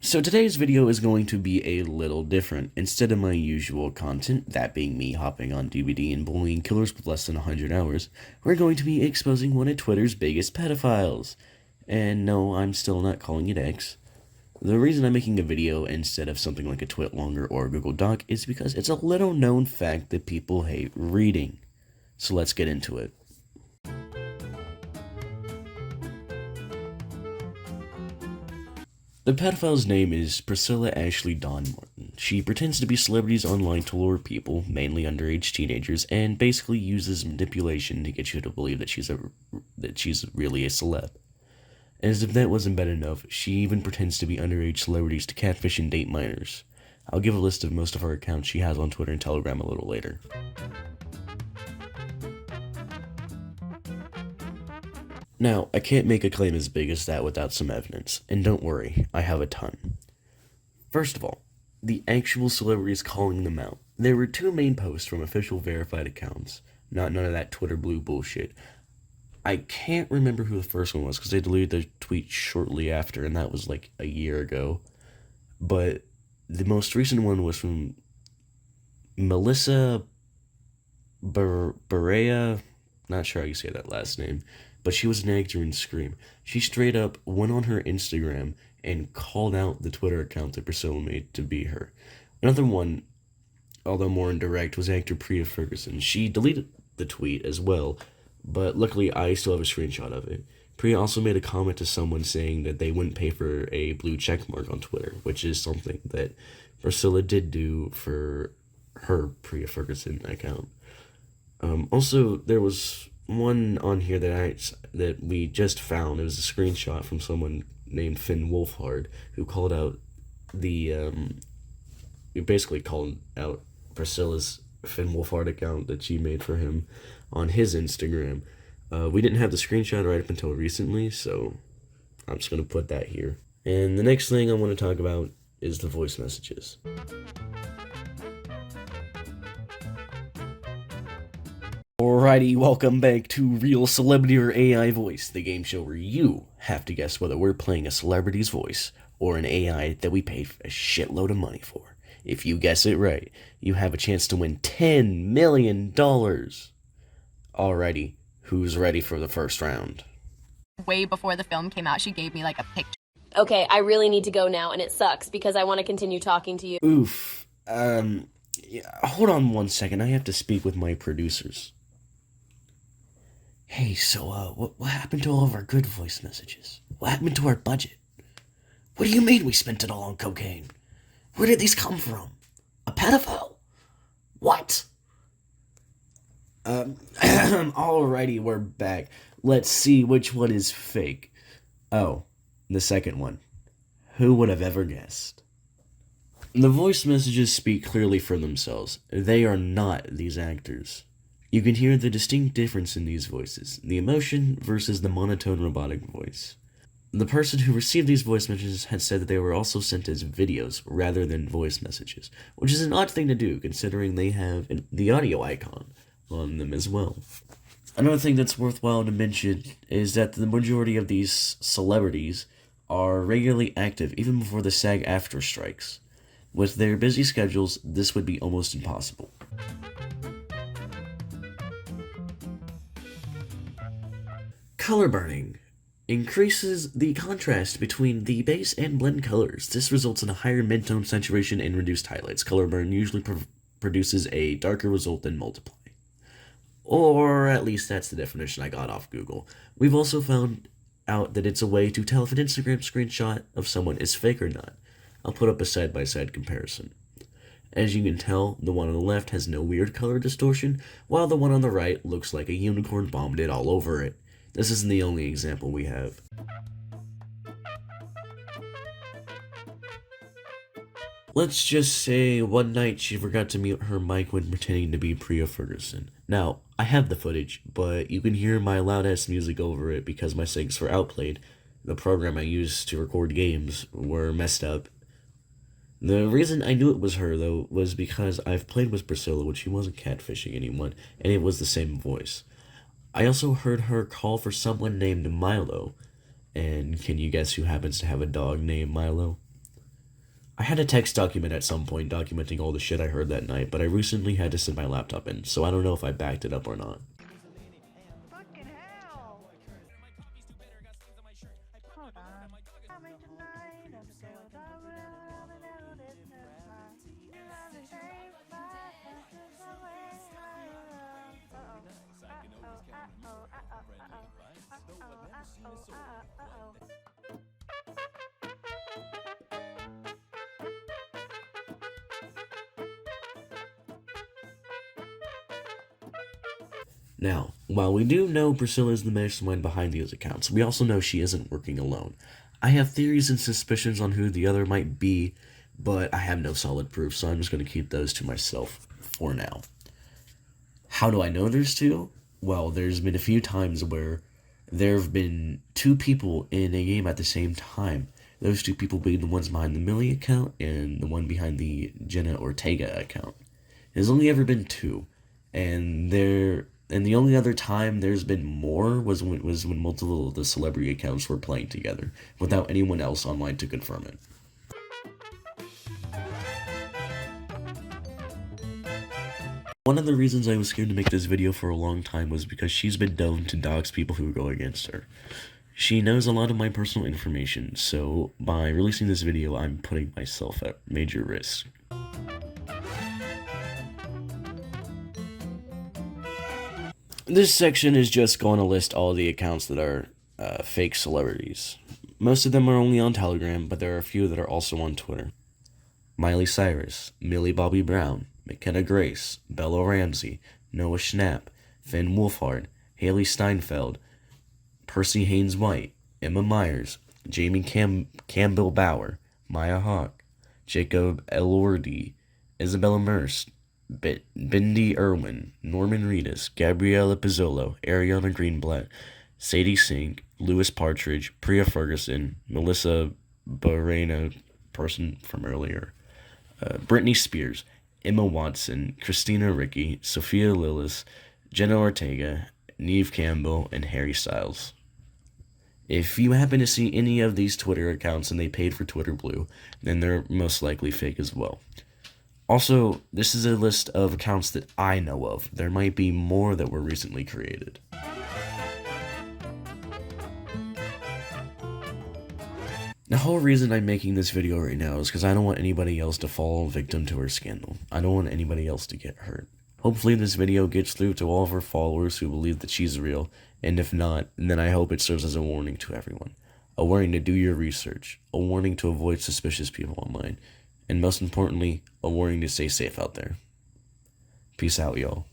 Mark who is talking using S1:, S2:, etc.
S1: So today's video is going to be a little different. Instead of my usual content, that being me hopping on DVD and bullying killers with less than 100 hours, we're going to be exposing one of Twitter's biggest pedophiles. And no, I'm still not calling it X. The reason I'm making a video instead of something like a TwitLonger or a Google Doc is because it's a little known fact that people hate reading. So let's get into it. The pedophile's name is Priscilla Ashley Dawn Martin. She pretends to be celebrities online to lure people, mainly underage teenagers, and basically uses manipulation to get you to believe that she's really a celeb. As if that wasn't bad enough, she even pretends to be underage celebrities to catfish and date minors. I'll give a list of most of her accounts she has on Twitter and Telegram a little later. Now, I can't make a claim as big as that without some evidence, and don't worry, I have a ton. First of all, the actual celebrities calling them out. There were two main posts from official verified accounts, not none of that Twitter blue bullshit. I can't remember who the first one was, because they deleted the tweet shortly after, and that was like a year ago. But the most recent one was from Melissa Berea, not sure how you say that last name, but she was an actor in Scream. She straight up went on her Instagram and called out the Twitter account that Priscilla made to be her. Another one, although more indirect, was actor Priya Ferguson. She deleted the tweet as well, but luckily I still have a screenshot of it. Priya also made a comment to someone saying that they wouldn't pay for a blue checkmark on Twitter, which is something that Priscilla did do for her Priya Ferguson account. Also, there was one on here that we just found. It was a screenshot from someone named Finn Wolfhard who called out basically called out Priscilla's Finn Wolfhard account that she made for him on his Instagram. We didn't have the screenshot right up until recently, so I'm just going to put that here. And the next thing I want to talk about is the voice messages. Alrighty, welcome back to Real Celebrity or AI Voice, the game show where you have to guess whether we're playing a celebrity's voice or an AI that we paid a shitload of money for. If you guess it right, you have a chance to win $10 million. Alrighty, who's ready for the first round?
S2: Way before the film came out, she gave me like a picture.
S3: Okay, I really need to go now, and it sucks because I want to continue talking to you.
S1: Oof. Hold on one second. I have to speak with my producers. Hey, so, what happened to all of our good voice messages? What happened to our budget? What do you mean we spent it all on cocaine? Where did these come from? A pedophile? What? Alrighty, we're back. Let's see which one is fake. Oh, the second one. Who would have ever guessed? The voice messages speak clearly for themselves. They are not these actors. You can hear the distinct difference in these voices, the emotion versus the monotone robotic voice. The person who received these voice messages had said that they were also sent as videos rather than voice messages, which is an odd thing to do considering they have the audio icon on them as well. Another thing that's worthwhile to mention is that the majority of these celebrities are regularly active even before the SAG-AFTRA strikes. With their busy schedules, this would be almost impossible. Color burning increases the contrast between the base and blend colors. This results in a higher mid-tone saturation and reduced highlights. Color burn usually produces a darker result than multiply. Or at least that's the definition I got off Google. We've also found out that it's a way to tell if an Instagram screenshot of someone is fake or not. I'll put up a side-by-side comparison. As you can tell, the one on the left has no weird color distortion, while the one on the right looks like a unicorn bombed it all over it. This isn't the only example we have. Let's just say one night she forgot to mute her mic when pretending to be Priya Ferguson. Now, I have the footage, but you can hear my loud-ass music over it because my settings were outplayed. The program I used to record games were messed up. The reason I knew it was her, though, was because I've played with Priscilla when she wasn't catfishing anyone, and it was the same voice. I also heard her call for someone named Milo, and can you guess who happens to have a dog named Milo? I had a text document at some point documenting all the shit I heard that night, but I recently had to send my laptop in, so I don't know if I backed it up or not.
S4: Fucking hell! Hold on. Tell me tonight, I'm so
S1: Now, while we do know Priscilla is the mastermind behind these accounts, we also know she isn't working alone. I have theories and suspicions on who the other might be, but I have no solid proof, so I'm just going to keep those to myself for now. How do I know there's two? Well, there's been a few times where there have been two people in a game at the same time. Those two people being the ones behind the Millie account and the one behind the Jenna Ortega account. There's only ever been two, and the only other time there's been more was when multiple of the celebrity accounts were playing together, without anyone else online to confirm it. One of the reasons I was scared to make this video for a long time was because she's been known to dox people who go against her. She knows a lot of my personal information, so by releasing this video, I'm putting myself at major risk. This section is just going to list all the accounts that are fake celebrities. Most of them are only on Telegram, but there are a few that are also on Twitter. Miley Cyrus, Millie Bobby Brown, McKenna Grace, Bella Ramsey, Noah Schnapp, Finn Wolfhard, Haley Steinfeld, Percy Haynes White, Emma Myers, Jamie Campbell Bauer, Maya Hawk, Jacob Elordi, Isabella Merst, Bindi Irwin, Norman Reedus, Gabriella Pizzolo, Ariana Greenblatt, Sadie Sink, Lewis Partridge, Priya Ferguson, Melissa Barrena, person from earlier, Britney Spears, Emma Watson, Christina Ricci, Sophia Lillis, Jenna Ortega, Neve Campbell, and Harry Styles. If you happen to see any of these Twitter accounts and they paid for Twitter Blue, then they're most likely fake as well. Also, this is a list of accounts that I know of. There might be more that were recently created. The whole reason I'm making this video right now is because I don't want anybody else to fall victim to her scandal. I don't want anybody else to get hurt. Hopefully this video gets through to all of her followers who believe that she's real, and if not, then I hope it serves as a warning to everyone. A warning to do your research, a warning to avoid suspicious people online, and most importantly, a warning to stay safe out there. Peace out, y'all.